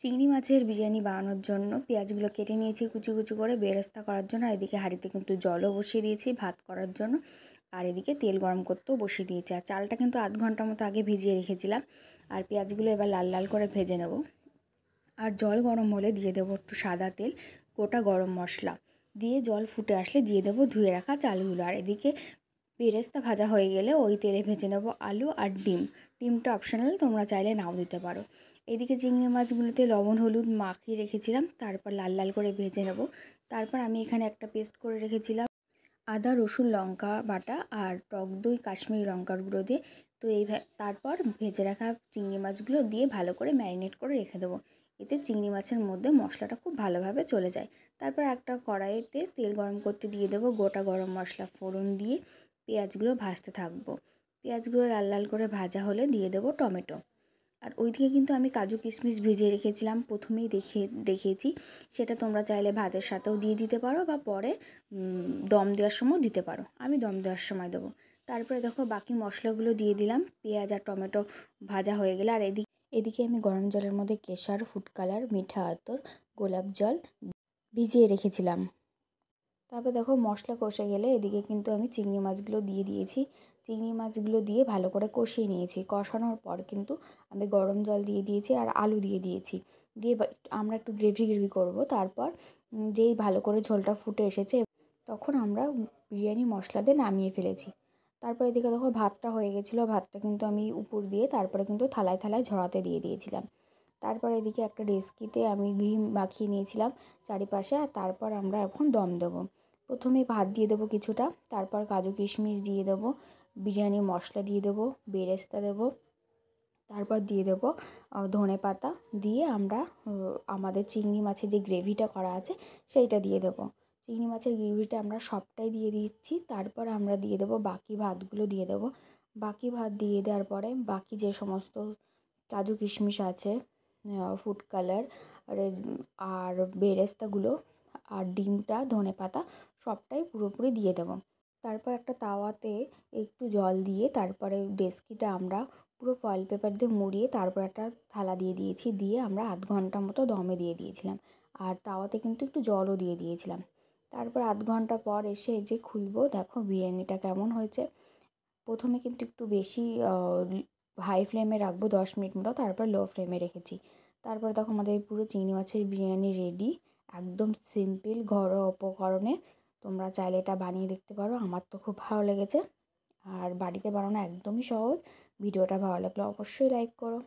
চিংড়ি মাছের বিরিয়ানি বানানোর জন্য পেঁয়াজগুলো কেটে নিয়েছি কুচি কুচি করে বেরেস্তা করার জন্য। এদিকে হাঁড়িতে কিন্তু জলও বসিয়ে দিয়েছি ভাত করার জন্য, আর এদিকে তেল গরম করতেও বসিয়ে দিয়েছি। আর চালটা কিন্তু আধ ঘন্টা মতো আগে ভিজিয়ে রেখেছিলাম। আর পেঁয়াজগুলো এবার লাল লাল করে ভেজে নেব। আর জল গরম হলে দিয়ে দেবো একটু সাদা তেল, গোটা গরম মশলা দিয়ে জল ফুটে আসলে দিয়ে দেবো ধুয়ে রাখা চালগুলো। আর এদিকে বেরেস্তা ভাজা হয়ে গেলে ওই তেলে ভেজে নেব আলু আর ডিম। ডিমটা অপশনাল, তোমরা চাইলে নাও দিতে পারো। এদিকে চিংড়ি মাছগুলোতে লবণ হলুদ মাখিয়ে রেখেছিলাম, তারপর লাল লাল করে ভেজে নেব। তারপর আমি এখানে একটা পেস্ট করে রেখেছিলাম আদা রসুন লঙ্কা বাটা আর টক দই কাশ্মীরি লঙ্কার গুঁড়ো দিয়ে। তো তারপর ভেজে রাখা চিংড়ি মাছগুলো দিয়ে ভালো করে ম্যারিনেট করে রেখে দেবো। এতে চিংড়ি মাছের মধ্যে মশলাটা খুব ভালোভাবে চলে যায়। তারপর একটা কড়াইতে তেল গরম করতে দিয়ে দেবো, গোটা গরম মশলা ফোড়ন দিয়ে পেঁয়াজগুলো ভাজতে থাকবো। পেঁয়াজগুলো লাল লাল করে ভাজা হলে দিয়ে দেবো টমেটো। আর ওইদিকে কিন্তু আমি কাজু কিশমিশ ভিজিয়ে রেখেছিলাম, প্রথমেই দেখিয়েছি। সেটা তোমরা চাইলে ভাতের সাথেও দিয়ে দিতে পারো বা পরে দম দেওয়ার সময় দিতে পারো। আমি দম দেওয়ার সময় দেবো। তারপরে দেখো বাকি মশলাগুলো দিয়ে দিলাম। পেঁয়াজ আর টমেটো ভাজা হয়ে গেলে আর এদিকে আমি গরম জলের মধ্যে কেশর, ফুড কালার, মিঠা আতর, গোলাপ জল ভিজিয়ে রেখেছিলাম। তারপর দেখো মশলা কষে গেলে এদিকে কিন্তু আমি চিংড়ি মাছগুলো দিয়ে দিয়েছি। চিংড়ি মাছগুলো দিয়ে ভালো করে কষিয়ে নিয়েছি। কষানোর পর কিন্তু আমি গরম জল দিয়ে দিয়েছি আর আলু দিয়ে দিয়েছি। দিয়ে আমরা একটু গ্রেভি গ্রেভি করব। তারপর যেই ভালো করে ঝোলটা ফুটে এসেছে তখন আমরা বিরিয়ানি মশলা দিয়ে নামিয়ে ফেলেছি। তারপর এদিকে দেখো ভাতটা হয়ে গেছিলো। ভাতটা কিন্তু আমি উপর দিয়ে তারপরে কিন্তু থালায় থালায় ঝরাতে দিয়ে দিয়েছিলাম। তারপর এদিকে একটা ডেচকিতে আমি ঘি মাখিয়ে নিয়েছিলাম চারিপাশে। আর তারপর আমরা এখন দম দেবো। প্রথমে ভাত দিয়ে দেবো কিছুটা, তারপর কাজু কিশমিশ দিয়ে দেবো, বিরিয়ানি মশলা দিয়ে দেবো, বেরেস্তা দেবো, তারপর দিয়ে দেবো ধনে পাতা, দিয়ে আমরা আমাদের চিংড়ি মাছের যে গ্রেভিটা করা আছে সেইটা দিয়ে দেবো। চিংড়ি মাছের গ্রেভিটা আমরা সবটাই দিয়ে দিচ্ছি। তারপর আমরা দিয়ে দেবো বাকি ভাতগুলো দিয়ে দেবো। বাকি ভাত দিয়ে দেওয়ার পরে বাকি যে সমস্ত কাজু কিশমিশ আছে, ফুড কালার আর বেরেস্তাগুলো আর ডিমটা ধনেপাতা সবটাই পুরোপুরি দিয়ে দেবো। তারপর একটা তাওয়াতে একটু জল দিয়ে তারপরে ডেচকিটা আমরা পুরো ফয়েল পেপার দিয়ে মুড়িয়ে তারপর একটা থালা দিয়ে দিয়েছি। দিয়ে আমরা আধ ঘন্টা মতো দমে দিয়ে দিয়েছিলাম। আর তাওয়াতে কিন্তু একটু জলও দিয়ে দিয়েছিলাম। তারপর আধ ঘন্টা পর এসে যে খুলবো, দেখো বিরিয়ানিটা কেমন হয়েছে। প্রথমে কিন্তু একটু বেশি হাই ফ্লেমে রাখবো 10 মিনিট মতো, তারপর লো ফ্লেমে রেখেছি। তারপর দেখো আমাদের পুরো চিংড়ি মাছের বিরিয়ানি রেডি। একদম সিম্পল ঘরোয়া উপকরণে তোমরা চাইলে এটা বানিয়ে দেখতে পারো। আমার তো খুব ভালো লেগেছে। আর বাড়িতে বানানো একদমই সহজ। ভিডিওটা ভালো লাগলে অবশ্যই লাইক করো।